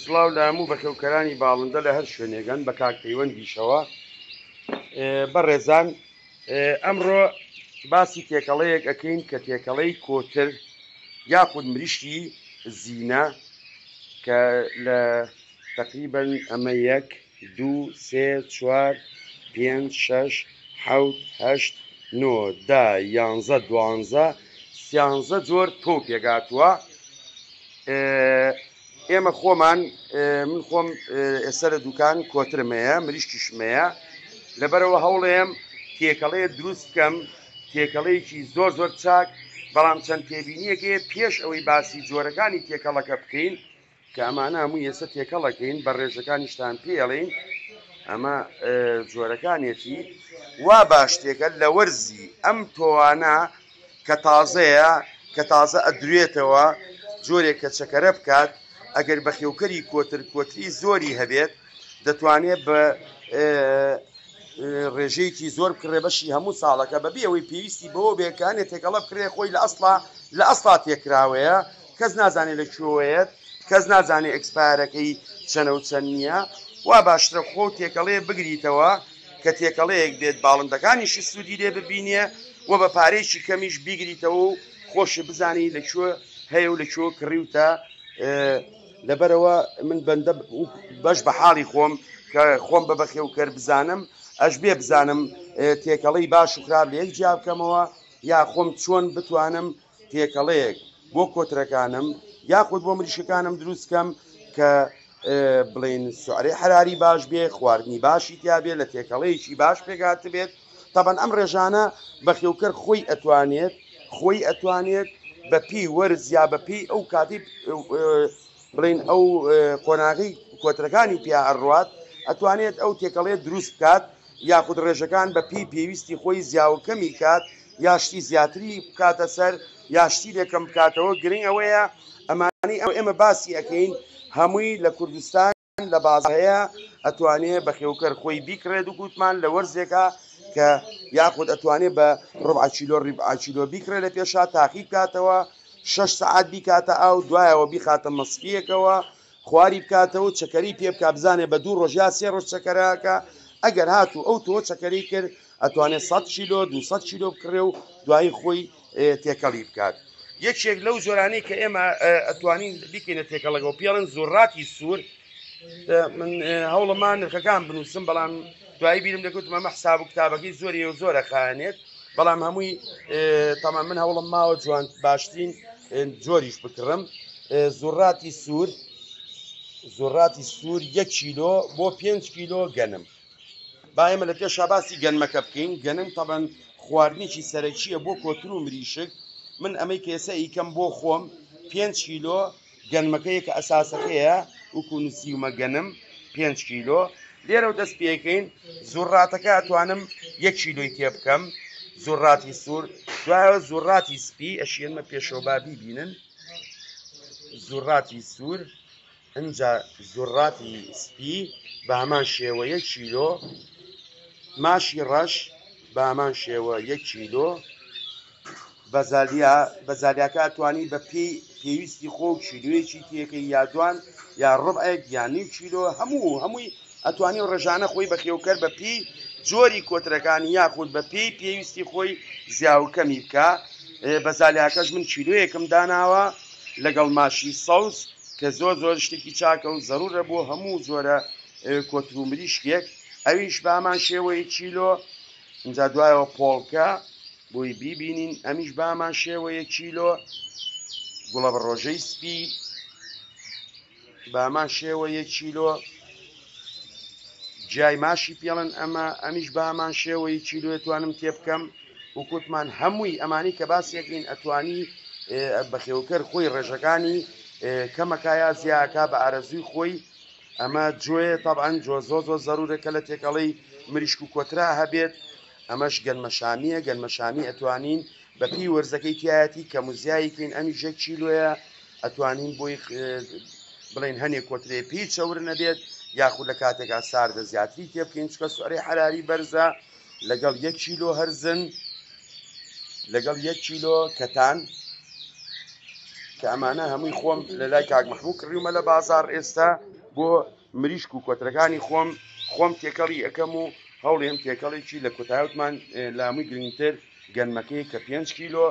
سڵاو لە هەموو بەخێوکەرانی باڵندە لە هەر شوێنێگەن بە کاکپەیوەندیشەوە بەڕێزان ئەمڕۆ باسی تێکەڵەیەک ئەەکەین کە تێکەڵەی کۆتر یاخود مریشتی زینە کە لە تقریبەن ئەمە 1 2 3 4 5 6 7 8 9 10 11 12 13 جۆر تۆ پێگاتووە. ئێمە خۆمان من خۆم ئێستا لە دوکان کۆترمەیە مریشتیشمەیە لەبەرەوە هەوڵێم تێکەڵەیە دروست بکەم تێکەڵەیەکی زۆر زۆر چاک بەڵام چەند تێبینیەکەیە پێش ئەوەی باسی جۆرەکانی تێکەڵەکە بکەین کە ئەمانە هەموو ئێستا تێکەڵەکەین بە ڕێژەکانیشتان پێڵین ئەمە جۆرەکانێتی وا باشتێکە لە وەرزی ئەم تۆوانە کە تازەیە کە تازە ئەدروێتەوە جۆرێک کە چەکەرە بکات ئەگەر بە خێوکەری کۆتری زۆری هەبێت دەتوانێت بە ڕێژەیەکی زۆر بکڕێ بەشی هەموو ساڵەکە بەبێ ئەوەی پێویستی بەوە بێکانێت تێکەڵە بکرێ خۆی لە ئەسڵا تێکراوەیە کەس نازانێت لە کوێوەیەت کەس نازانێت ئەکسپایرەکەی چەنە و چەند نییە وا باشترە خۆ تێکەڵەیە بگریتەوە کە تێکەڵەیەک بێت باڵندەکانیشی سوودی لێ ببینێ و بە پارێکی کەمیش بیگریتەوە و خۆشی بزانی لەکوێ هەیە و لەکوێ کڕیوتە. لەبەرەوە من بەندە بەش بە حاڵی خۆم کە خۆم بە بەخێوکەر بزانم ئەش بێ بزانم تێکەڵەی باش و خراپ لە یەک جیا بکەمەوە یا خۆم چۆن بتوانم تێکەڵەیەک بۆ کۆترەکانم یاخود بۆ مریشەکانم دروستکەم کە بڵین سوعرەی حراری باش بێ خواردنی باشی تیا بێت لە تێکەڵەیەکی باش پێگات بێت. تەبەن ئەم ڕێژانە بەخێوکەر خۆی ئەتوانێت بە پێی وەرز یا بە پێی ئەو کاتی بڵین ئەو قۆناغی کۆترەکانی پیا ئەڕوات ئەتوانێت ئەو تێکەڵێت دروست بکات یاخود ڕێژەکان بە پێی پێویستی خۆی زیاوکەمی کات یاشتی زیاتری بکاتە سەر یاشتی لێکم بکاتەوە. گرنگ ئەوەیە ئەمانی ئەو ئێمە باسی ئەەکەین هەمووی لە کوردستان لە بازەیە ئەتوانێت بە خێوکەر خۆی بیکڕێت و گوتمان لە وەرزێکە کە یاخود ئەتوانێت بە ڕبع چیلۆ بیکرێت لە پێشا تاقی بکاتەوە 6 سعات بیکاتە ئاو دوایەوە بیخاتە مەسکیەکەوە خواری بکاتەوە چەکەری پێ بکات بزانێ بە 2 ڕۆژ یا 3 ڕۆژ چەکەراکە ئەگەر هاتوو ئەو تۆ چەکەری کرد ئەتوانێت 100 کیلۆ 200 کیلۆ بکڕێ و دوایی خۆی تێکەڵی بکات. یەکێک لەو زۆرانەی کە ئێمە ئەتوانین بیکەینە تێکەڵەکەەوە پێڵن زۆڕاتی سوور من هەوڵەمان نرخەکان بنووسم بەڵام دوایی بیرم دەکوتم ئەمە حساب و کتابەکەی زۆری و زۆرە خانێت بەڵام هەمووی تەمان من هەوڵم ماوە جوان باشترین جۆریش بکڕم. زۆڕاتی سوور 1 کیلۆ بۆ 5 کیلۆ گەنم. با ئێمە لە پێشا باسی گەنمەکە بکەین. گەنم تەبەن خواردنێکی سەرەکیە بۆ کۆتر و مریشک. من ئەمەی کێسە ئیکەم بۆ خۆم 5 کیلۆ گەنمەکەیە کە ئەساسەکەیە وەکو نووسیومە گەنم 5 کیلۆ لێرە و دەست پێکەین. زۆڕاتەکە ئەتوانم 1 کیلۆی تێ بکەم زۆڕاتی سوور دوایەوە زۆڕاتی سپی ئەشێنمە پێشەوە با بیبینن زۆڕاتی سوور ئەنجا زۆڕاتی سپی بە هەمان شێوە 1 کیلۆ ماشی ڕەش بە هەمان شێوە 1 کیلۆ بەزالیاکە ئەتوانی بە پێویستی خۆ کیلوێکی تێکەی یادوان یا ڕبعێک یا نیم کیلۆ هەمووی ئەتوانی و ڕێژانە خۆی بە خێوکەر بە پێی جۆری کۆترەکانی یاخود بە پێی پێویستی خۆی زیاوکەمی بکە. بەزالیاکەش من کیلویەکم داناوە لەگەڵ ماشی سەوز کە زۆر شتێکی چاکە و زەرورە بۆ هەموو جۆرە کۆتر و مریشکێک ئەویش بە هەمان شێوەی کیلۆ. اینجا دوایەوە پۆڵکە بۆی بیبینین ئەمیش بە هەمان شێوەیە کیلۆ. گوڵە بە ڕۆژەی سپی بە هەمان شێوەیە کیلۆ. جای ماشی پێڵن ئەمیش بە هەمان شێوەی کیلۆ توانم تێ بکەم. وکوتمان هەمووی ئەمانی کە باسیەکەین ئەتوانی بە خێوکەر خۆی ڕێژەکانی کەمەکایە زیاکە بە ئارەزوی خۆی. ئەمە جۆیە تەبعەن جۆ زۆر زەرورەکە لە تێکەڵەی مریشک و کۆترا هەبێت. ئەمەش گەنمەشامی ئەتوانین بە پێی وەرزەکەی تایەتی کە موزیاییکەین ئەمیش 1 کیلۆیە ئەتوانین بۆی بڵین هەنێک کۆترێ پێی چەور نەبێت یاخود لە کاتێکا ساردە زیاتری تێ بکەین چکە سوعرەی حراری بەرزە لەگەڵ 1 کیلۆ هەرزن لەگەڵ 1 کیلۆ کەتان کە ئەمانە هەمووی خۆم لە لای کاک محموود کڕیومە لە بازار ئێستا بۆ مریشک و کۆترەکانی خۆم تێکەڵی ئەەکەم و هەوڵێم تێکەڵێکی لە کۆتایوتمان لە هەمووی گرنگتر گەنمەکەی کە 5 کیلۆ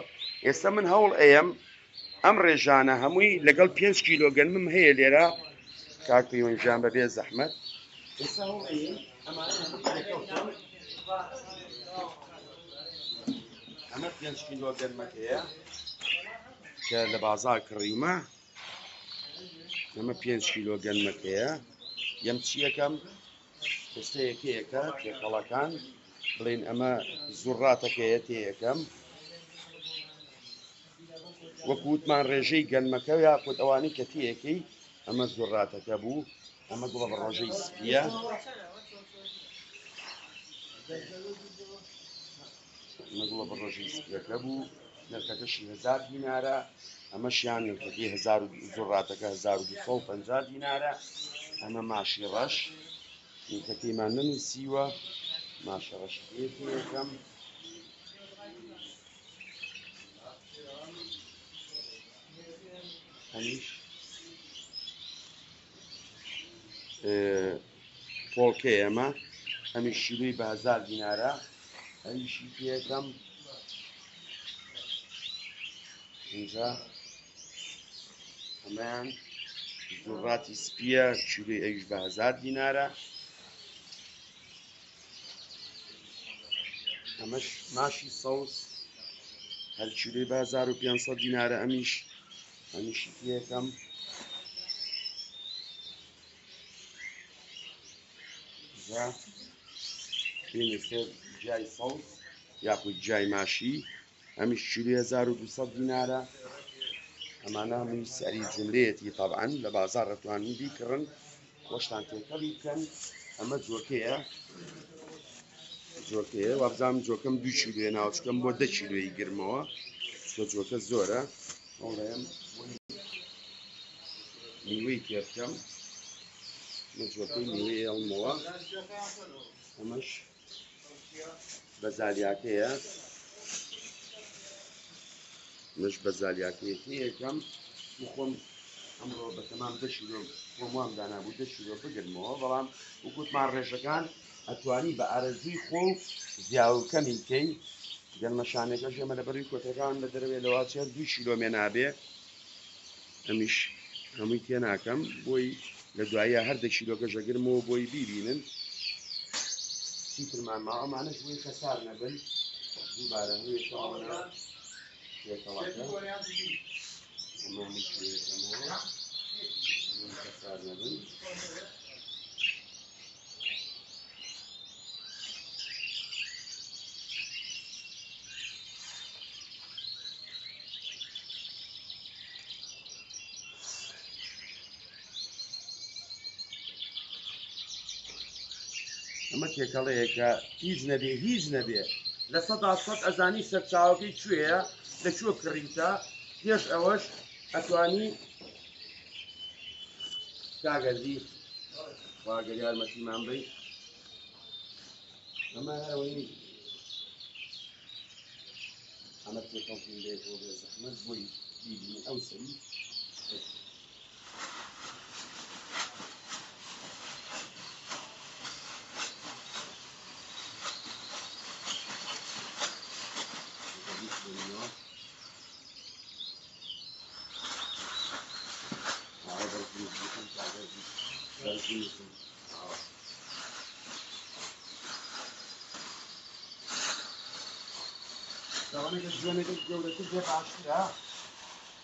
ئێستا من هەوڵ ئەم ئەم ڕێژانە هەمووی لەگەڵ 5 کیلۆ گەنمم هەیە لێرە کاک پەیوەندیجان بەبێ زەحمەت ئەمە 5 کیلۆ گەنمەکەیە کە لە بازار کڕیومە ئەمە 5 کیلۆ گەنمەکەیە یەم چیەکەم کەستەیەکەیەکە تێکەڵەکان بڵێن ئەمە زوڕاتەکەیە تێیەکەم وەکووتمان ڕێژەی گەنمەکە یاخود ئەوانەی کە تێیەکەی ئەمە زوڕاتەکە بوو ئەمە گوڵە بە ڕۆژەی سپیە مەگوڵە بە ڕۆژەی سپیەکە بوو نرخەکەشی 1000 دینارە ئەمەشیان نرخەکەی زوڕاتەکە 1250 دینارە ئەمە ماشی ڕەش نرخەکەیمان ننووسیوە ماشە ڕەشەکەیەکەم هەمیش پۆڵکەی ئەمە هەمیش شیلوی بە 1000 دینارە ئەویشی پێەکەم اینجا ئەمەیان زوڕاتی سپیە شیلوی ئەویش بە 1000 دینارە ئەمەش ماشی سەوز هەر شیلوی بە 1500 دینارە ئەمیشی پێەکەم پێنێسێر جای سەوز یاخود جای ماشی ئەمیش شیلوی 1200 دینارە ئەمانە هەمووی سەری جملەیەتی تەبعەن لە بازار دەتوانن بیکڕن خۆشتان تێکەڵی بکەن ئەمە جۆکەیە وابزانم جۆکەم 2 کیلۆیە ناوچکەم بۆ 10 کیلۆیی گرمەوە چۆ جۆکە زۆرە ئەوڵێم میوەی پێ بکەم جۆکەی میوەی ئەڵمەوە ئەمەش بەزالیاکەیە مش بەزالیاکەیەکی یەکەم خۆم ئەمڕۆ بەتەمام 10 کیلۆ خۆم وام دانابوو 10 کیلۆ بگرمەوە بەڵام وەکوتمان ڕێژەکان ئەتوانی بە ئارەزوی خۆ زیاوکەمی بکەی گەنمەشانێکە ژێمە لە بەروی کۆتەکان لە دەروێت لەوا 2 کیلۆمێ نابێ ئەمیش هەمووی تێ ناکەم بۆی لە دوایە هەر 10 کیلۆکە ژەگرمەوە بۆی بیبینن چیترمان ما ئەمانەش بۆی خەسار نەبن دووبارە هەیەشەوەە تێکەڵەکە ئەمانی شوێتەمەوە خەسار نەبن ئەمە تێکەڵەیەکە هیچ نەبێ لە 100% ئەزانی سەرچاوەکەی کوێیە لەکوێ کڕیتە پێش ئەوەش ئەتوانی کاگەزی واگەر یارمەتیمان بی ئەمە هەرەوەی ئەمە تێکەڵتون لێتەوە بێ زەحمەت بۆی بیبینی ئەو سەری Davranışa güvenlik devleti de başlıyor.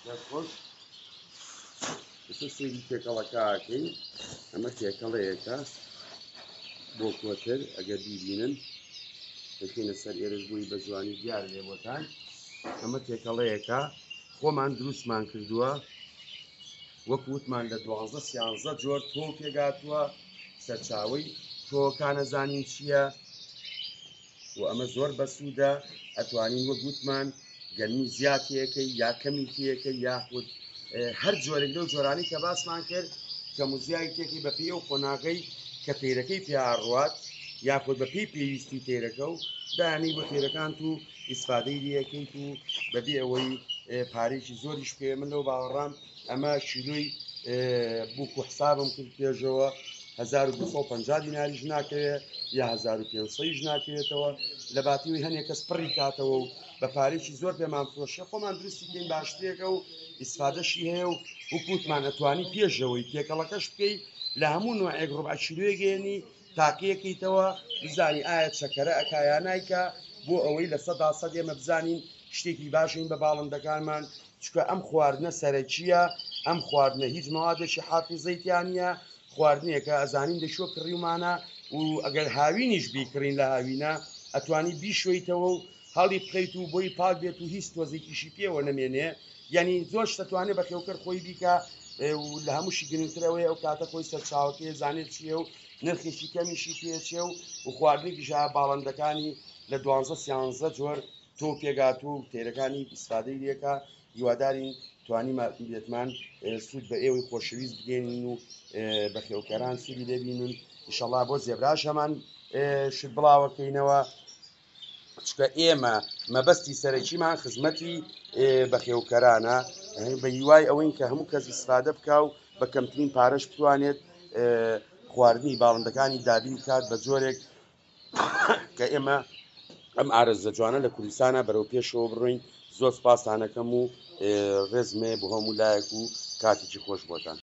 Yakış. İşte sevgi tekalakaki. Ama tekalaka. Bu kuatır. Eğer bilginin. Peki ser yeriz bu ibazwani diğer levatan. Ama tekalaka. Koman drusman kırdua. وەکووتمان لە 12 جۆر تۆ پێگاتووە سەرچاوی تۆکانە زانین چییە و ئەمە زۆر بەسوودە ئەتوانین وەگوتمان گەنمی زیاتیەکەی یا کەمی تیەکەی یاخود هەر جۆرێک لەو جۆرانی کە باسمان کرد کە موزیایەکێکی بە پێ و خۆناغی کە تێرەکەی پێڕوات یاخود بە پێی پێویستی تێرەکە و دانی بۆ تێرەکان و ئیسفادەی دیەکەیت و بەبێ ئەوەی پارێکی زۆریش پێ من لەو باوەڕام ئەمە کیلۆی بووکو حسابم کرد پێشەوە 1250 دیناریش ناکەوێت یا 1500 ناکەوێتەوە لە باتیەوەی هەنێک کەس پڕی کاتەوە و بە پارێکی زۆر پێمان فرۆشە خۆمان دروستی بکەین باشترێکە و ئیسفادەشی هەیە و وکوتمان ئەتوانی پێشەوەی تێکەڵەکەش بکەیت لە هەموو نوعێک ڕۆبع کیلۆیەگەێنی تاقیەکەیتەوە بزانی ئایا چەکەرە ئەکایە نایکە بۆ ئەوەی لە 100% ئێمە بزانین شتێکی باشین بە باڵندەکانمان چکە ئەم خواردنە سەرەکیە ئەم خواردنە هیچ مەوادێکی حافظەیتیانە خواردنیەکە ئەزانین دەشۆ کڕیومانە و ئەگەر هاوینیش بیکڕین لە هاوینە ئەتوانی بیشۆیتەوە و هەڵی بخەیت و بۆی پاک بێت و هیچ تۆزێکیشی پێوە نەمێنێ یعنی زۆر دەتوانێت بە خێوکەر خۆی بیکە لە هەمووشی گرنگترەوەی ئەو کاتە خۆی سەرچاوەکەی زانێت چیە و نرخێکی کەمیشی پێچێ و خواردنێکیژا باڵندەکانی لە 12-13 جۆر تۆ پێگات و تێرەکانی ئیسفادەی لێکە هیوادارین توانی بێتمان سوود بە ئێوەی خۆشەویست بگەێنین و بە خێوکەران سوودی لێبینن ئینشەڵا بۆ زێبراش هەمان شت بڵاوەکەینەوە چکە ئێمە مەبەستی سەرەکیمان خزمەتی بەخێوکەرانە بە هیوای ئەوەی کە هەموو کەس ئیسفادە بکە و بە کەمترین پارەش بتوانێت خواردنی باڵندەکانی دابین بکات بە جۆرێک کە ئێمە ئەم ئارەزە جوانە لە کوردستانە بەرەو پێشەوە بڕۆین زۆر سپاسانەکەم و ڕێزمێ بۆ هەموو لایەک و کاتێکی خۆش بۆتان.